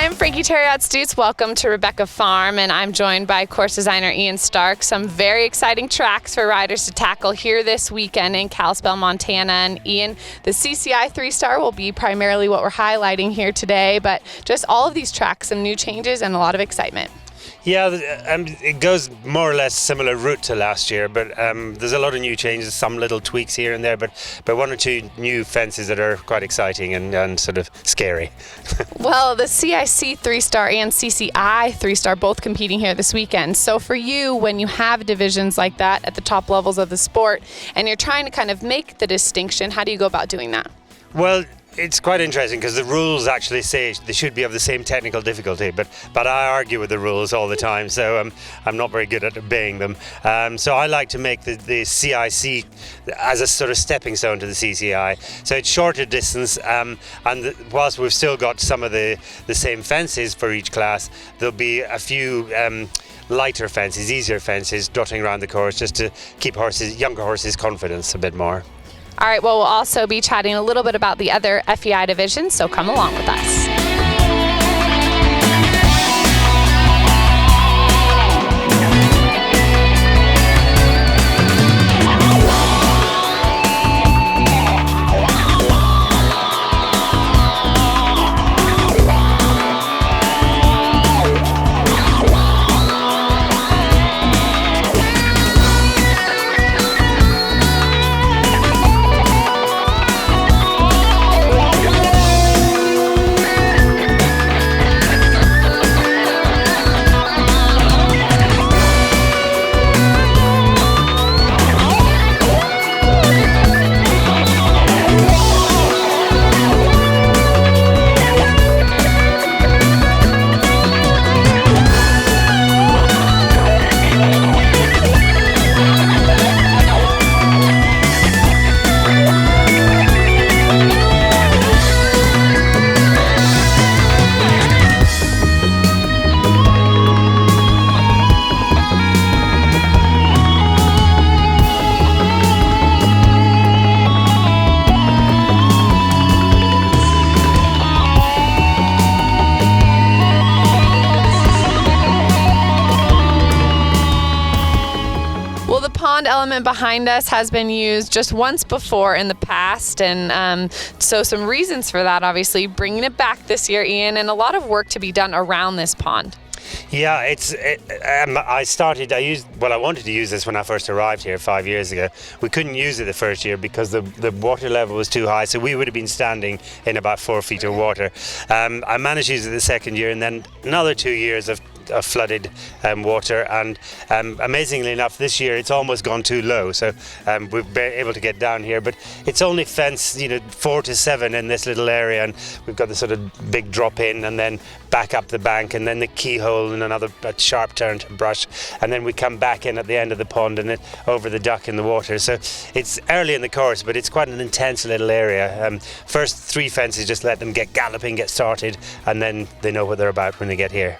I'm Frankie Terriot-Stutz. Welcome to Rebecca Farm, and I'm joined by course designer Ian Stark. Some very exciting tracks for riders to tackle here this weekend in Kalispell, Montana. And Ian, the CCI 3-Star will be primarily what we're highlighting here today, but just all of these tracks, some new changes and a lot of excitement. Yeah, it goes more or less similar route to last year, but there's a lot of new changes, some little tweaks here and there, but one or two new fences that are quite exciting and sort of scary. Well, the CIC 3-Star and CCI 3-Star both competing here this weekend. So for you, when you have divisions like that at the top levels of the sport and you're trying to kind of make the distinction, how do you go about doing that? Well, it's quite interesting because the rules actually say they should be of the same technical difficulty, but I argue with the rules all the time, so I'm not very good at obeying them. So I like to make the CIC as a sort of stepping stone to the CCI. So it's shorter distance, and whilst we've still got some of the same fences for each class, there'll be a few lighter fences, easier fences dotting around the course just to keep younger horses' confidence a bit more. All right, well, we'll also be chatting a little bit about the other FEI divisions, so come along with us. Element behind us has been used just once before in the past, and so some reasons for that, obviously bringing it back this year, Ian, and a lot of work to be done around this pond. Yeah, I wanted to use this when I first arrived here 5 years ago. We couldn't use it the first year because the water level was too high, so we would have been standing in about 4 feet of water. I managed to use it the second year, and then another 2 years of flooded water, and amazingly enough this year it's almost gone too low, so we've been able to get down here, but it's only fenced 4 to 7 in this little area, and we've got the sort of big drop in and then back up the bank and then the keyhole and another sharp turn to brush, and then we come back in at the end of the pond and over the duck in the water. So it's early in the course, but it's quite an intense little area. First 3 fences just let them get galloping, get started, and then they know what they're about when they get here.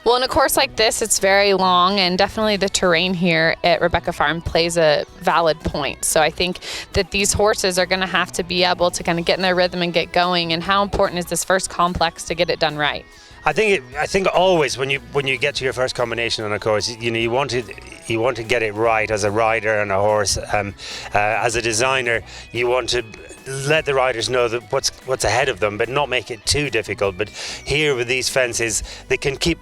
Well, in a course like this, it's very long, and definitely the terrain here at Rebecca Farm plays a valid point. So I think that these horses are going to have to be able to kind of get in their rhythm and get going. And how important is this first complex to get it done right? I think always when you get to your first combination on a course, you want to get it right as a rider and a horse. As a designer, you want to let the riders know that what's ahead of them, but not make it too difficult. But here with these fences, they can keep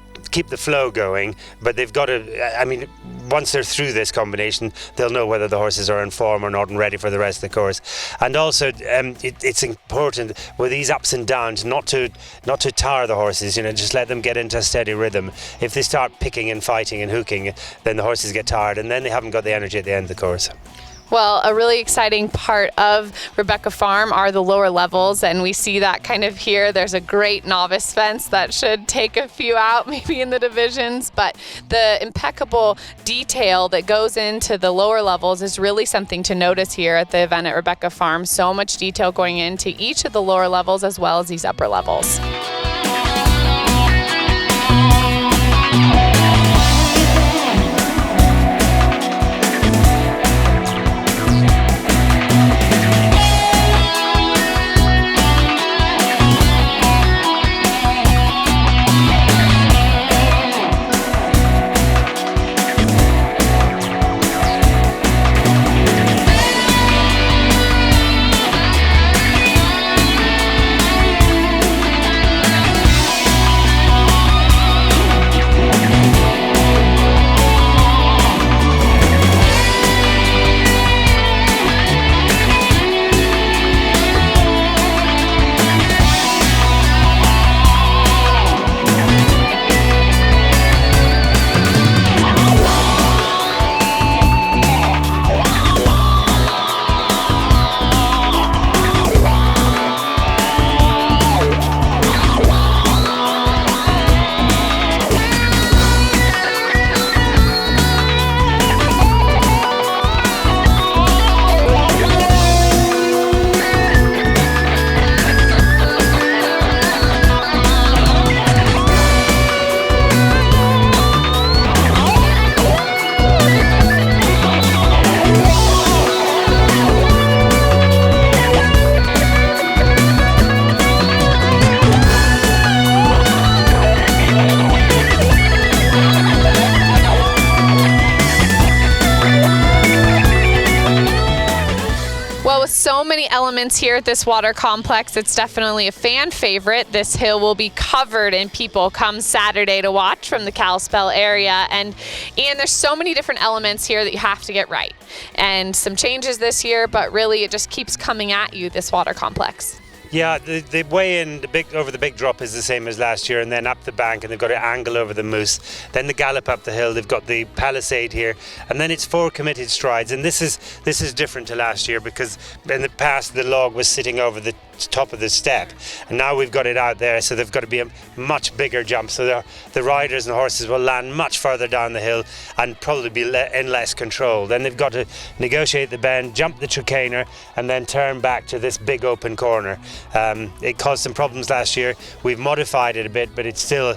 the flow going, but they've got to, once they're through this combination, they'll know whether the horses are in form or not and ready for the rest of the course. And also it's important with these ups and downs not to tire the horses, just let them get into a steady rhythm. If they start picking and fighting and hooking, then the horses get tired and then they haven't got the energy at the end of the course. Well, a really exciting part of Rebecca Farm are the lower levels, and we see that kind of here. There's a great novice fence that should take a few out maybe in the divisions, but the impeccable detail that goes into the lower levels is really something to notice here at the event at Rebecca Farm. So much detail going into each of the lower levels as well as these upper levels. many elements here at this water complex. It's definitely a fan favorite. This hill will be covered in people come Saturday to watch from the Kalispell area. And there's so many different elements here that you have to get right. And some changes this year, but really it just keeps coming at you, this water complex. Yeah, the way in over the big drop is the same as last year, and then up the bank, and they've got an angle over the moose. Then the gallop up the hill, they've got the palisade here, and then it's 4 committed strides. And this is different to last year, because in the past the log was sitting over the top of the step, and now we've got it out there, so they've got to be a much bigger jump. So the riders and the horses will land much further down the hill and probably be in less control. Then they've got to negotiate the bend, jump the chicaner, and then turn back to this big open corner. It caused some problems last year. We've modified it a bit, but it's still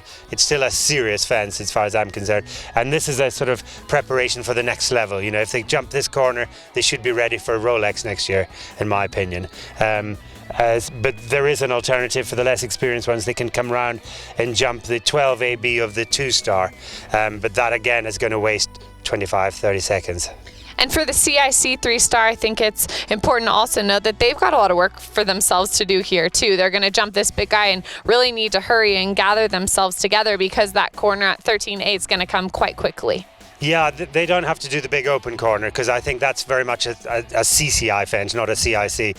a serious fence as far as I'm concerned. And this is a sort of preparation for the next level. You know, if they jump this corner, they should be ready for Rolex next year, in my opinion. But there is an alternative for the less experienced ones. They can come round and jump the 12 AB of the 2-star, but that again is going to waste 25-30 seconds. And for the CIC 3-star, I think it's important to also note that they've got a lot of work for themselves to do here too. They're going to jump this big guy and really need to hurry and gather themselves together, because that corner at 13.8 is going to come quite quickly. Yeah, they don't have to do the big open corner, because I think that's very much a CCI fence, not a CIC.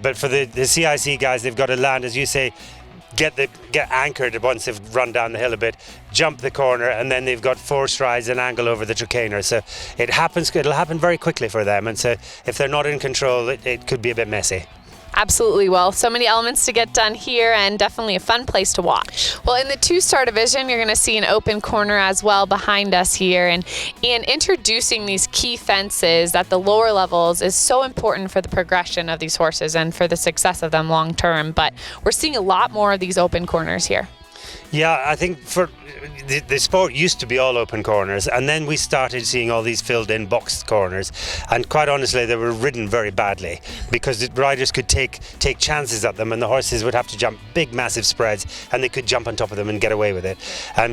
But for the CIC guys, they've got to land, as you say, get anchored once they've run down the hill a bit, jump the corner, and then they've got 4 strides and angle over the chicaner. So it'll happen very quickly for them, and so if they're not in control, it could be a bit messy. Absolutely. Well, so many elements to get done here, and definitely a fun place to watch. Well, in the 2-star division, you're going to see an open corner as well behind us here. And introducing these key fences at the lower levels is so important for the progression of these horses and for the success of them long term. But we're seeing a lot more of these open corners here. Yeah, I think for the sport used to be all open corners, and then we started seeing all these filled in boxed corners, and quite honestly they were ridden very badly, because the riders could take chances at them, and the horses would have to jump big massive spreads, and they could jump on top of them and get away with it.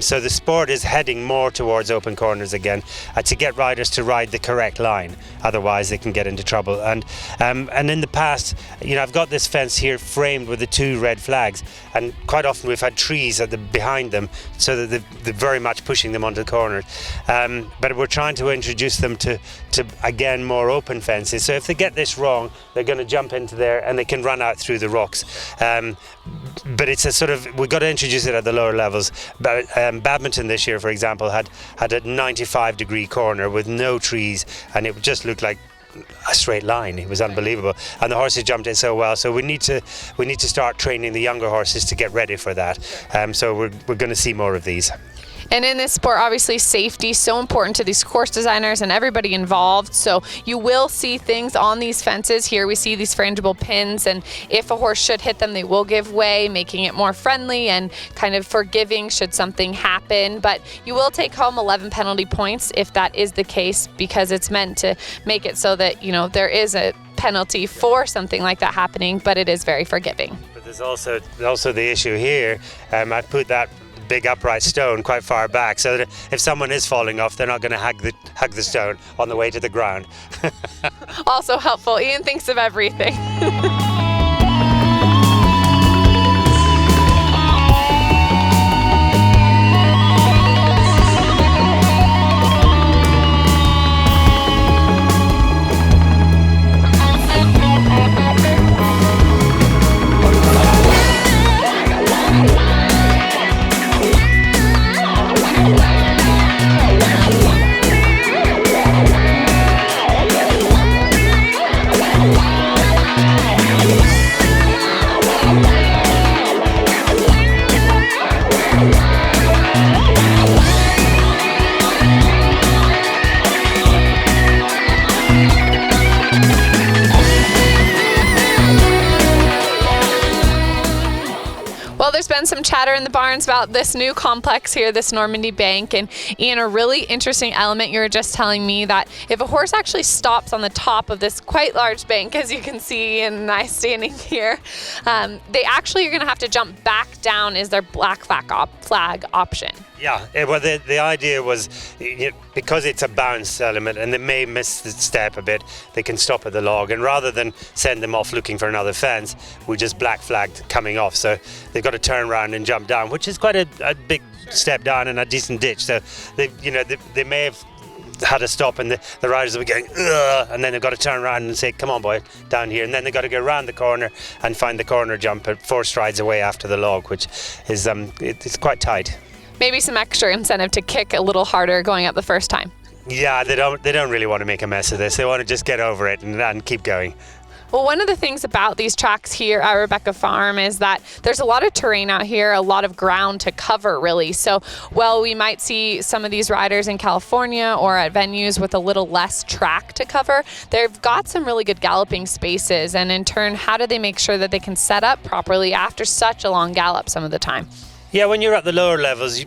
So the sport is heading more towards open corners again, to get riders to ride the correct line, otherwise they can get into trouble. And in the past, you know, I've got this fence here framed with the 2 red flags, and quite often we've had trees at behind them, so that they're very much pushing them onto the corners. But we're trying to introduce them to again more open fences. So if they get this wrong, they're going to jump into there and they can run out through the rocks. But it's a sort of, we've got to introduce it at the lower levels. But Badminton this year, for example, had a 95-degree corner with no trees, and it just looked like a straight line. It was unbelievable, and the horses jumped it so well. So we need to start training the younger horses to get ready for that. So we're going to see more of these. And in this sport, obviously safety is so important to these course designers and everybody involved. So you will see things on these fences. Here we see these frangible pins, and if a horse should hit them, they will give way, making it more friendly and kind of forgiving should something happen. But you will take home 11 penalty points if that is the case, because it's meant to make it so that, you know, there is a penalty for something like that happening, but it is very forgiving. But there's also the issue here. I put that big upright stone quite far back, so that if someone is falling off, they're not going to hug the stone on the way to the ground. Also helpful. Ian thinks of everything. chatter in the barns about this new complex here, this Normandy Bank. And Ian, a really interesting element, you were just telling me that if a horse actually stops on the top of this quite large bank, as you can see Ian and I standing here, they actually are going to have to jump back down is their black flag option. Yeah, well, the idea was, because it's a bounce element and they may miss the step a bit, they can stop at the log, and rather than send them off looking for another fence, we just black flagged coming off. So they've got to turn around and jump down, which is quite a big step down and a decent ditch. So they may have had a stop, and the riders were going, ugh, and then they've got to turn around and say, come on boy, down here, and then they've got to go around the corner and find the corner jump at 4 strides away after the log, which is it's quite tight. Maybe some extra incentive to kick a little harder going up the first time. Yeah, they don't really want to make a mess of this. They want to just get over it and keep going. Well, one of the things about these tracks here at Rebecca Farm is that there's a lot of terrain out here, a lot of ground to cover, really. So, while we might see some of these riders in California or at venues with a little less track to cover, they've got some really good galloping spaces. And in turn, how do they make sure that they can set up properly after such a long gallop some of the time? Yeah, when you're at the lower levels,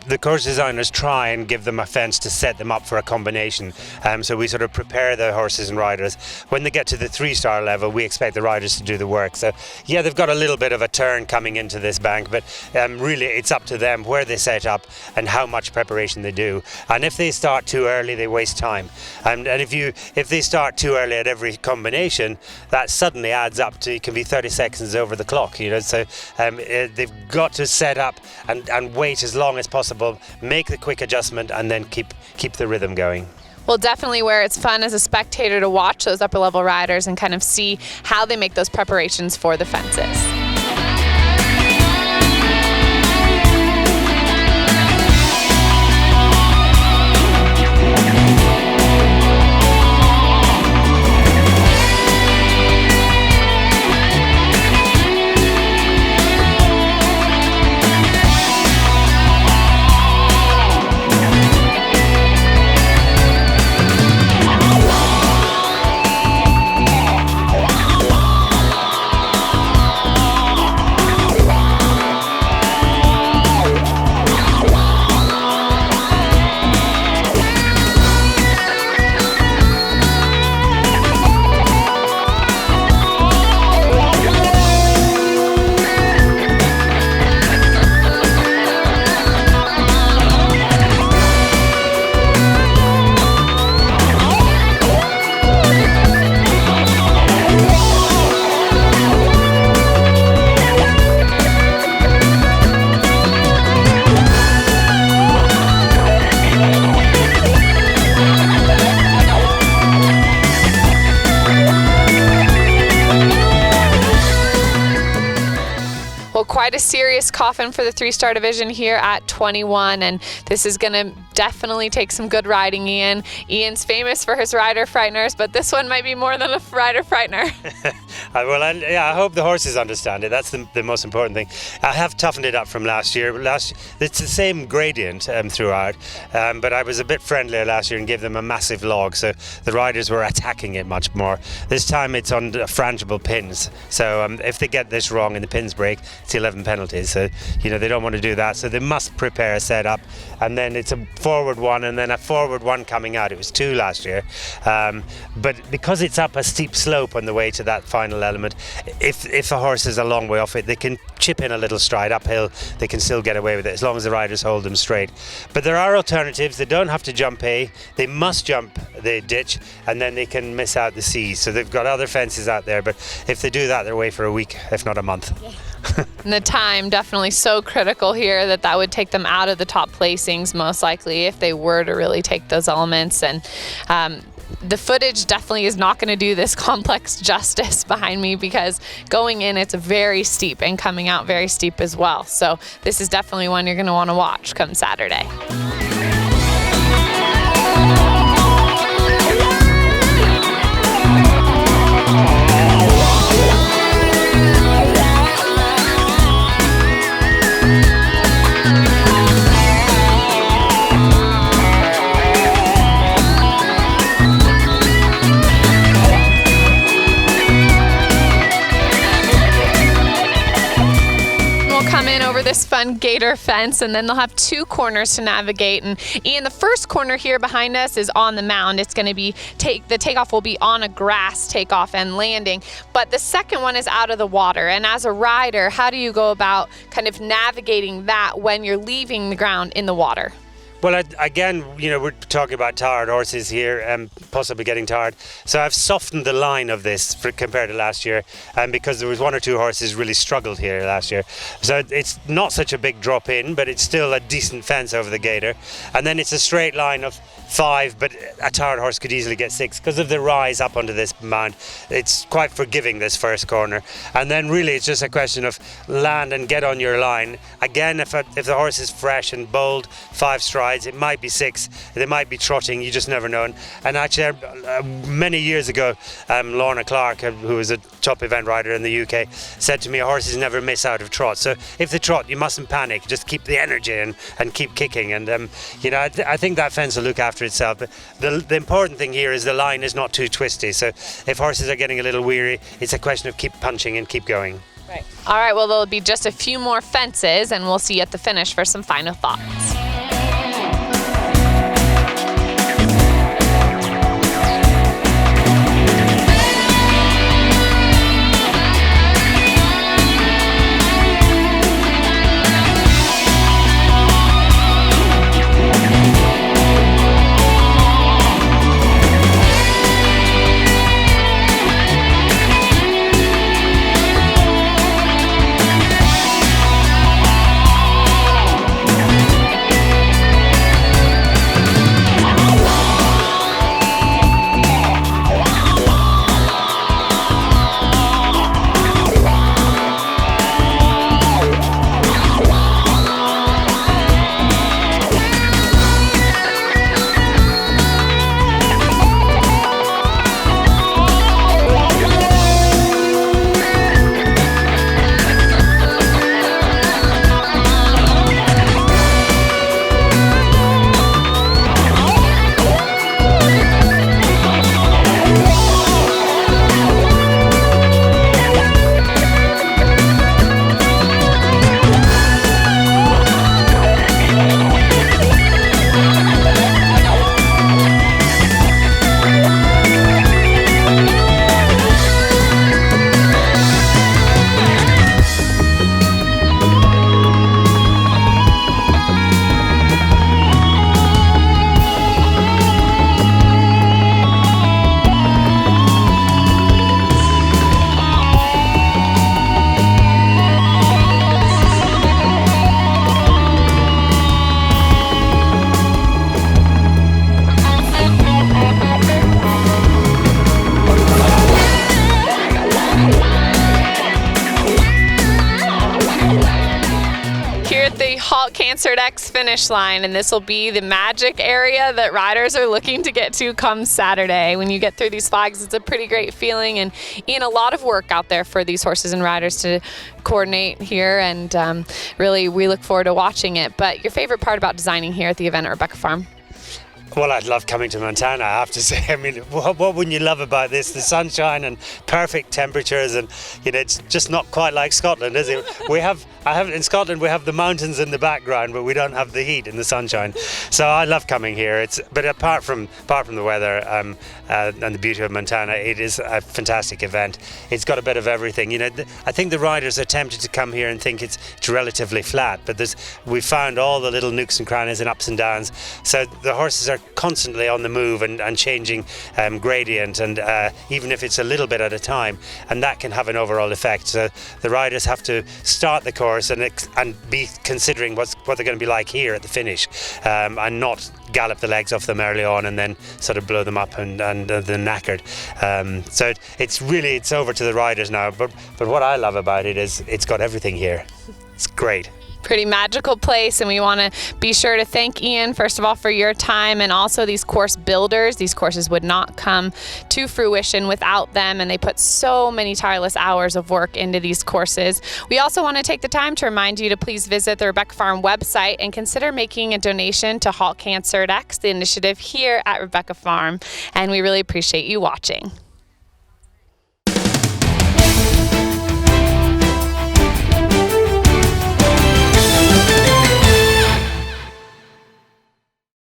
the course designers try and give them a fence to set them up for a combination. So we sort of prepare the horses and riders. When they get to the 3-star level, we expect the riders to do the work. So yeah, they've got a little bit of a turn coming into this bank, but really it's up to them where they set up and how much preparation they do. And if they start too early, they waste time. And if they start too early at every combination, that suddenly adds up to, it can be 30 seconds over the clock. So they've got to set up and wait as long as possible, make the quick adjustment, and then keep the rhythm going. Well, definitely where it's fun as a spectator to watch those upper level riders and kind of see how they make those preparations for the fences. Quite a serious coffin for the 3-star division here at 21, and this is going to definitely take some good riding, Ian. Ian's famous for his rider frighteners, but this one might be more than a rider frightener. I hope the horses understand it. That's the most important thing. I have toughened it up from last year. It's the same gradient throughout, but I was a bit friendlier last year and gave them a massive log, so the riders were attacking it much more. This time it's on frangible pins, so if they get this wrong and the pins break, it's 11 penalties. So they don't want to do that, so they must prepare a setup, and then it's a forward one and then a forward one coming out. It was 2 last year, but because it's up a steep slope on the way to that final element, if a horse is a long way off it, they can chip in a little stride uphill. They can still get away with it as long as the riders hold them straight. But there are alternatives. They don't have to jump A, they must jump the ditch, and then they can miss out the C. So they've got other fences out there, but if they do that, they're away for a week, if not a month. And the time definitely so critical here that would take them out of the top placings most likely if they were to really take those elements. And the footage definitely is not going to do this complex justice behind me, because going in it's very steep and coming out very steep as well. So this is definitely one you're going to want to watch come Saturday. this fun gator fence, and then they'll have 2 corners to navigate. And Ian, the first corner here behind us is on the mound. It's going to be the takeoff will be on a grass takeoff and landing, but the second one is out of the water. And as a rider, how do you go about kind of navigating that when you're leaving the ground in the water? Well, again, we're talking about tired horses here and possibly getting tired. So I've softened the line of this compared to last year, because there was 1 or 2 horses really struggled here last year. So it's not such a big drop in, but it's still a decent fence over the gator. And then it's a straight line of 5, but a tired horse could easily get 6 because of the rise up onto this mound. It's quite forgiving, this first corner. And then really it's just a question of land and get on your line. Again, if the horse is fresh and bold, 5 strides, it might be 6, they might be trotting, you just never know. And actually, many years ago, Lorna Clark, who was a top event rider in the UK, said to me, horses never miss out of trot. So if they trot, you mustn't panic, just keep the energy and keep kicking. And I think that fence will look after itself. But the important thing here is the line is not too twisty. So if horses are getting a little weary, it's a question of keep punching and keep going. Right. All right, well, there'll be just a few more fences, and we'll see you at the finish for some final thoughts. Halt Cancer X finish line, and this will be the magic area that riders are looking to get to come Saturday. When you get through these flags, it's a pretty great feeling, and Ian, a lot of work out there for these horses and riders to coordinate here, and really we look forward to watching it. But your favorite part about designing here at the event at Rebecca Farm? Well, I'd love coming to Montana, I have to say. I mean, what wouldn't you love about this? The sunshine and perfect temperatures, and it's just not quite like Scotland, is it? In Scotland we have the mountains in the background, but we don't have the heat and the sunshine. So I love coming here. But apart from the weather and the beauty of Montana, it is a fantastic event. It's got a bit of everything. I think the riders are tempted to come here and think it's relatively flat, but we found all the little nooks and crannies and ups and downs. So the horses are constantly on the move and changing gradient, and even if it's a little bit at a time, and that can have an overall effect. So the riders have to start the course and be considering what they're going to be like here at the finish, and not gallop the legs off them early on and then sort of blow them up and they're knackered. So it's over to the riders now. But what I love about it is it's got everything here. It's great. Pretty magical place, and we want to be sure to thank Ian, first of all, for your time, and also these course builders. These courses would not come to fruition without them, and they put so many tireless hours of work into these courses. We also want to take the time to remind you to please visit the Rebecca Farm website and consider making a donation to Halt Cancer X, the initiative here at Rebecca Farm, and we really appreciate you watching.